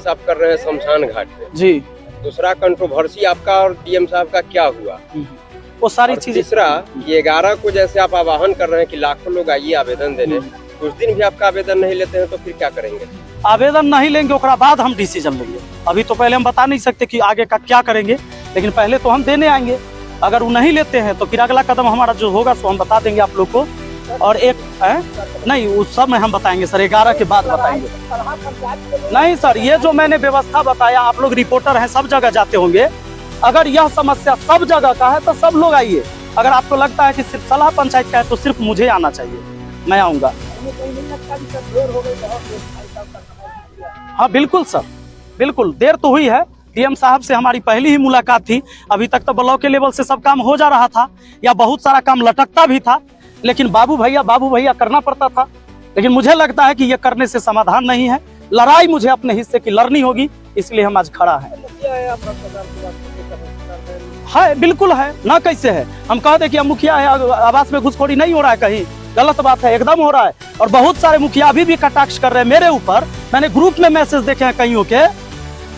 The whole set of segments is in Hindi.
ऑफिस आप कर रहे हैं शमशान घाट पे जी। दूसरा कंट्रोवर्सी आपका और डीएम साहब का क्या हुआ, वो सारी चीजें। तीसरा ये 11 को जैसे आप आह्वान कर रहे हैं कि लाखों लोग आइए आवेदन देने, उस दिन भी आपका आवेदन नहीं लेते हैं तो फिर क्या करेंगे? आवेदन नहीं लेंगे उसके बाद हम डिसीजन लेंगे। अभी तो पहले हम बता नहीं सकते कि आगे का क्या करेंगे, लेकिन पहले तो हम देने आएंगे। अगर वो नहीं लेते हैं तो फिर अगला कदम हमारा जो होगा सो हम बता देंगे आप लोग को। और एक नहीं, उस सब में हम बताएंगे सर, 11 के बाद बताएंगे। नहीं सर, ये जो मैंने व्यवस्था बताया, आप लोग रिपोर्टर हैं, सब जगह जाते होंगे। अगर यह समस्या सब जगह का है तो सब लोग आइए। अगर आपको लगता है कि सिर्फ सलाह पंचायत का है तो सिर्फ मुझे आना चाहिए, मैं आऊँगा। हाँ बिल्कुल सर, बिल्कुल देर तो हुई है। डीएम साहब से हमारी पहली ही मुलाकात थी। अभी तक तो ब्लॉक के लेवल से सब काम हो जा रहा था, या बहुत सारा काम लटकता भी था, लेकिन बाबू भैया करना पड़ता था। लेकिन मुझे लगता है कि ये करने से समाधान नहीं है, लड़ाई मुझे अपने हिस्से की लड़नी होगी, इसलिए हम आज खड़ा है। बिल्कुल है ना, कैसे है? हम कह दे कि हम मुखिया है, आवास में घुसखोरी नहीं हो रहा है, कहीं गलत बात है? एकदम हो रहा है। और बहुत सारे मुखिया अभी भी कटाक्ष कर रहे हैं मेरे ऊपर। मैंने ग्रुप में मैसेज देखे हैं कईयों के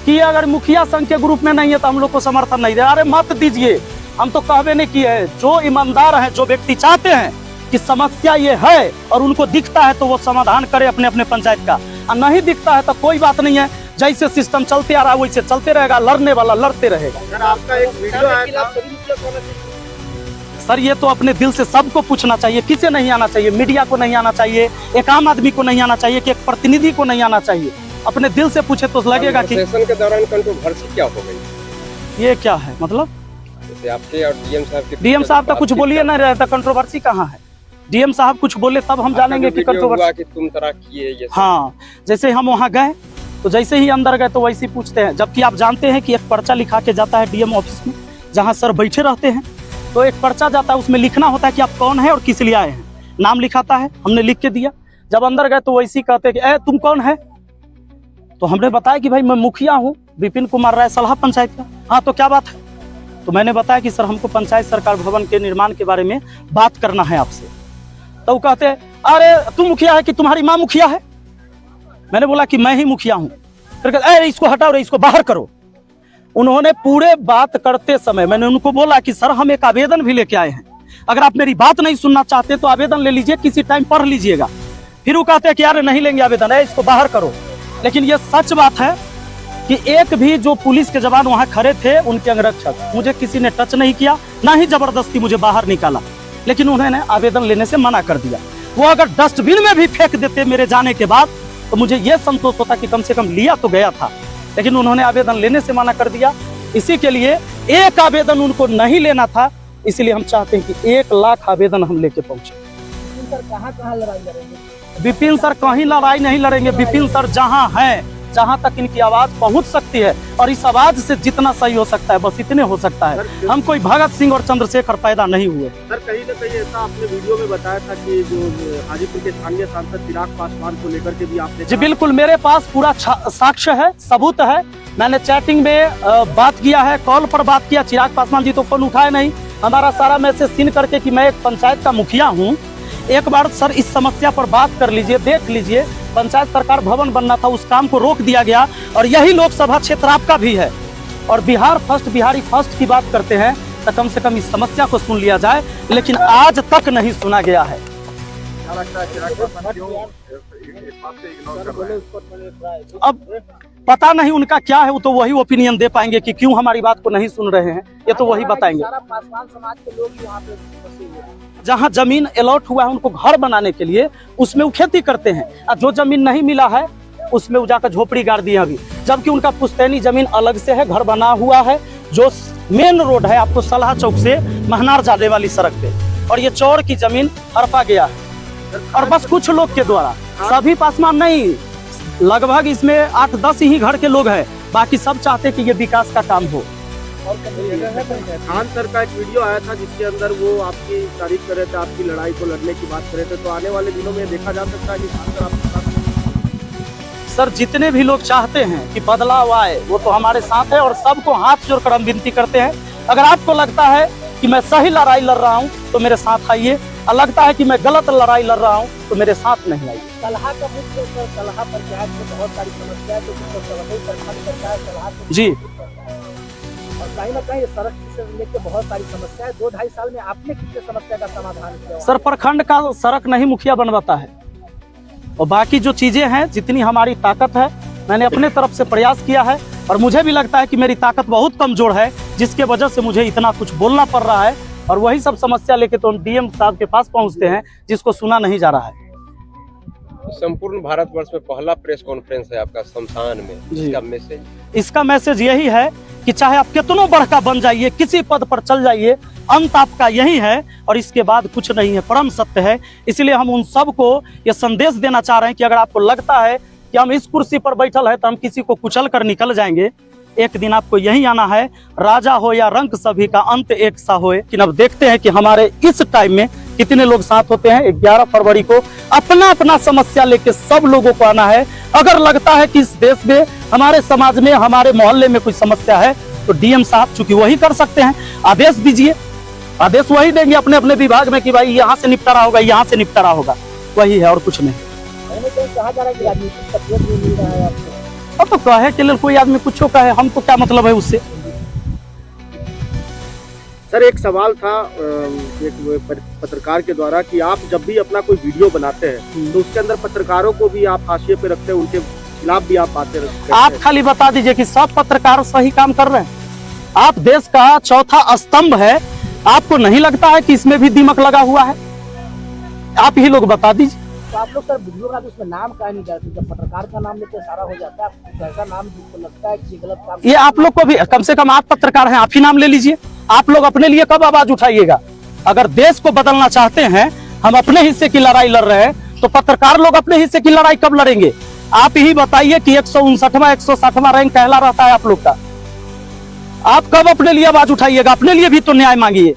कि अगर मुखिया संघ के ग्रुप में नहीं है तो हम लोग को समर्थन नहीं दे। अरे मत दीजिए, हम तो कहवे नहीं किए हैं। जो ईमानदार है, जो व्यक्ति चाहते हैं कि समस्या ये है और उनको दिखता है तो वो समाधान करे अपने अपने पंचायत का, और नहीं दिखता है तो कोई बात नहीं है। जैसे सिस्टम चलते आ रहा है वैसे चलते रहेगा, लड़ने वाला लड़ते रहेगा। सर आपका एक वीडियो आया था सर, ये तो अपने दिल से सबको पूछना चाहिए, किसे नहीं आना चाहिए? मीडिया को नहीं आना चाहिए, एक आम आदमी को नहीं आना चाहिए, कि एक प्रतिनिधि को नहीं आना चाहिए? अपने दिल से पूछे तो लगेगा कि सेशन के दौरान कंट्रोवर्सी क्या हो गई? ये क्या है मतलब? जैसे आपके और डीएम साहब तो कुछ बोलिए ना रहता, कंट्रोवर्सी कहाँ है? डीएम साहब कुछ बोले तब हम जानेंगे कि कंट्रोवर्सी तुम तरह किए ये। हाँ, जैसे हम वहाँ गए तो जैसे ही अंदर गए तो वैसे ही पूछते हैं, जबकि आप जानते हैं कि एक पर्चा लिखा के जाता है डीएम ऑफिस में, जहाँ सर बैठे रहते हैं। तो एक पर्चा जाता है, उसमें लिखना होता है कि आप कौन है और किस लिए आए हैं, नाम लिखाता है, हमने लिख के दिया। जब अंदर गए तो वैसे ही कहते हैं कि तुम कौन है? तो हमने बताया कि भाई मैं मुखिया हूँ, विपिन कुमार राय, सलाह पंचायत का। हाँ तो क्या बात है? तो मैंने बताया कि सर हमको पंचायत सरकार भवन के निर्माण के बारे में बात करना है आपसे। तो वो कहते हैं अरे तुम मुखिया है कि तुम्हारी माँ मुखिया है? मैंने बोला कि मैं ही मुखिया हूँ। फिर कहते इसको हटाओ रे, इसको बाहर करो। उन्होंने पूरे बात करते समय मैंने उनको बोला कि सर हम एक आवेदन भी लेके आए हैं, अगर आप मेरी बात नहीं सुनना चाहते तो आवेदन ले लीजिए, किसी टाइम पढ़ लीजिएगा। फिर वो कहते हैं कि यार नहीं लेंगे आवेदन, इसको बाहर करो। लेकिन ये सच बात है कि एक भी जो पुलिस के जवान वहां खड़े थे, उनके अंगरक्षक, मुझे किसी ने टच नहीं किया, ना ही जबरदस्ती मुझे बाहर निकाला, लेकिन उन्होंने आवेदन लेने से मना कर दिया। वो अगर डस्टबिन में भी फेंक देते मेरे जाने के बाद तो मुझे ये संतोष होता कि कम से कम लिया तो गया था, लेकिन उन्होंने आवेदन लेने से मना कर दिया। इसी के लिए एक आवेदन उनको नहीं लेना था, इसलिए हम चाहते हैं कि 1 लाख आवेदन हम लेके पहुंचे। कहाँ लड़ाई लड़ेंगे? विपिन सर कहीं लड़ाई नहीं लड़ेंगे। विपिन सर जहां हैं, जहां तक इनकी आवाज पहुंच सकती है, और इस आवाज से जितना सही हो सकता है बस इतने हो सकता है। हम कोई भगत सिंह और चंद्रशेखर पैदा नहीं हुए। सर कहीं ना कहीं ऐसा आपने वीडियो में बताया था कि जो हाजीपुर के स्थानीय सांसद चिराग पासवान को लेकर के भी आपने। जी बिल्कुल, मेरे पास पूरा साक्ष्य है, सबूत है। मैंने चैटिंग में बात किया है, कॉल पर बात किया। चिराग पासवान जी तो फोन उठाए नहीं, हमारा सारा मैसेज सीन करके कि मैं एक पंचायत का मुखिया हूँ, एक बार सर इस समस्या पर बात कर लीजिए, देख लीजिए। पंचायत सरकार भवन बनना था, उस काम को रोक दिया गया, और यही लोकसभा क्षेत्र आपका भी है। और बिहार फर्स्ट, बिहारी फर्स्ट की बात करते हैं तो कम से कम इस समस्या को सुन लिया जाए, लेकिन आज तक नहीं सुना गया है। अब पता नहीं उनका क्या है, वो तो वही ओपिनियन दे पाएंगे कि क्यों हमारी बात को नहीं सुन रहे हैं, ये तो वही बताएंगे। जहाँ जमीन अलॉट हुआ है उनको घर बनाने के लिए, उसमें वो खेती करते हैं, और जो जमीन नहीं मिला है उसमें वो जाकर झोपड़ी गाड़ दिए अभी, जबकि उनका पुश्तैनी जमीन अलग से है, घर बना हुआ है। जो मेन रोड है आपको सलाह चौक से महनार जाने वाली सड़क पे, और ये चौर की जमीन हड़पा गया है, और बस कुछ लोग के द्वारा, सभी पासवान नहीं, लगभग इसमें 8-10 ही घर के लोग हैं, बाकी सब चाहते कि ये विकास का काम हो। खान सर का एक वीडियो आया था जिसके अंदर वो आपकी तारीफ कर रहे थे, आपकी लड़ाई को लड़ने की बात कर रहे थे, तो आने वाले दिनों में देखा जा सकता है कि खान सर आपके साथ। सर जितने भी लोग चाहते हैं कि बदलाव आए वो तो हमारे साथ है, और सबको हाथ जोड़कर हम विनती करते हैं, अगर आपको लगता है कि मैं सही लड़ाई लड़ रहा हूं तो मेरे साथ आइए, और लगता है कि मैं गलत लड़ाई लड़ रहा हूँ तो मेरे साथ नहीं आइए। सलाह का मुख्य सर, सलाह पंचायत में बहुत सारी समस्या है, तो जी। और कहीं ना कहीं सड़क से लेकर बहुत सारी समस्या है। 2-2.5 साल में आपने कितने समस्या का समाधान किया? सर प्रखंड का सड़क नहीं मुखिया बनवाता है, और बाकी जो चीजें हैं जितनी हमारी ताकत है मैंने अपने तरफ से प्रयास किया है, और मुझे भी लगता है कि मेरी ताकत बहुत कमजोर है, जिसके वजह से मुझे इतना कुछ बोलना पड़ रहा है। और वही सब समस्या लेके तो हम डीएम साहब के पास पहुंचते हैं, जिसको सुना नहीं जा रहा है। संपूर्ण भारतवर्ष में पहला प्रेस कॉन्फ्रेंस है आपका शमशान में, इसका मैसेज? इसका मैसेज यही है कि चाहे आप कितनों बड़का बन जाइए, किसी पद पर चल जाइए, अंत आपका यही है और इसके बाद कुछ नहीं है, परम सत्य है। इसलिए हम उन सबको ये संदेश देना चाह रहे हैं कि अगर आपको लगता है कि हम इस कुर्सी पर बैठल है तो हम किसी को कुचल कर निकल जाएंगे, एक दिन आपको यही आना है। राजा हो या रंक सभी का अंत एक सा होए। लेकिन अब देखते हैं कि हमारे इस टाइम में कितने लोग साथ होते हैं। 11 फरवरी को अपना अपना समस्या लेके सब लोगों को आना है। अगर लगता है कि इस देश में, हमारे समाज में, हमारे मोहल्ले में कोई समस्या है तो डीएम साहब चूंकि वही कर सकते हैं, आदेश दीजिए, आदेश वही देंगे अपने अपने विभाग में कि भाई यहाँ से निपटारा होगा, यहाँ से निपटारा होगा, वही है और कुछ नहीं। कहा जा रहा है कि राजनीतिक सपोर्ट नहीं मिल रहा है आपको? अब तो कहे के लिए कोई आदमी कुछ कहे, हम तो क्या मतलब है उससे। सर एक सवाल था एक पत्रकार के द्वारा कि आप जब भी अपना कोई वीडियो बनाते हैं तो उसके अंदर पत्रकारों को भी आप हाशिए पे रखते हैं, उनके खिलाफ भी आप बातें रखते हैं। आप खाली बता दीजिए कि सब पत्रकार सही काम कर रहे हैं। आप देश का चौथा स्तंभ है, आपको नहीं लगता है कि इसमें भी दिमक लगा हुआ है? आप ही लोग बता दीजिए। तो आप लोग सर वीडियो बना, उसमें नाम का नहीं डालते, जब पत्रकार का नाम लेते सारा हो जाता है, कैसा नाम जिसको लगता है कि गलत काम। ये आप लोग को भी, कम से कम आप पत्रकार हैं, आप ही नाम ले लीजिए। आप लोग अपने लिए कब आवाज उठाइएगा? अगर देश को बदलना चाहते हैं, हम अपने हिस्से की लड़ाई लड़ रहे हैं, तो पत्रकार लोग अपने हिस्से की लड़ाई कब लड़ेंगे? आप ही बताइए कि 159वां 160वां रैंक कहला रहता है आप लोग का। आप कब अपने लिए आवाज उठाइएगा? अपने लिए भी तो न्याय मांगिए।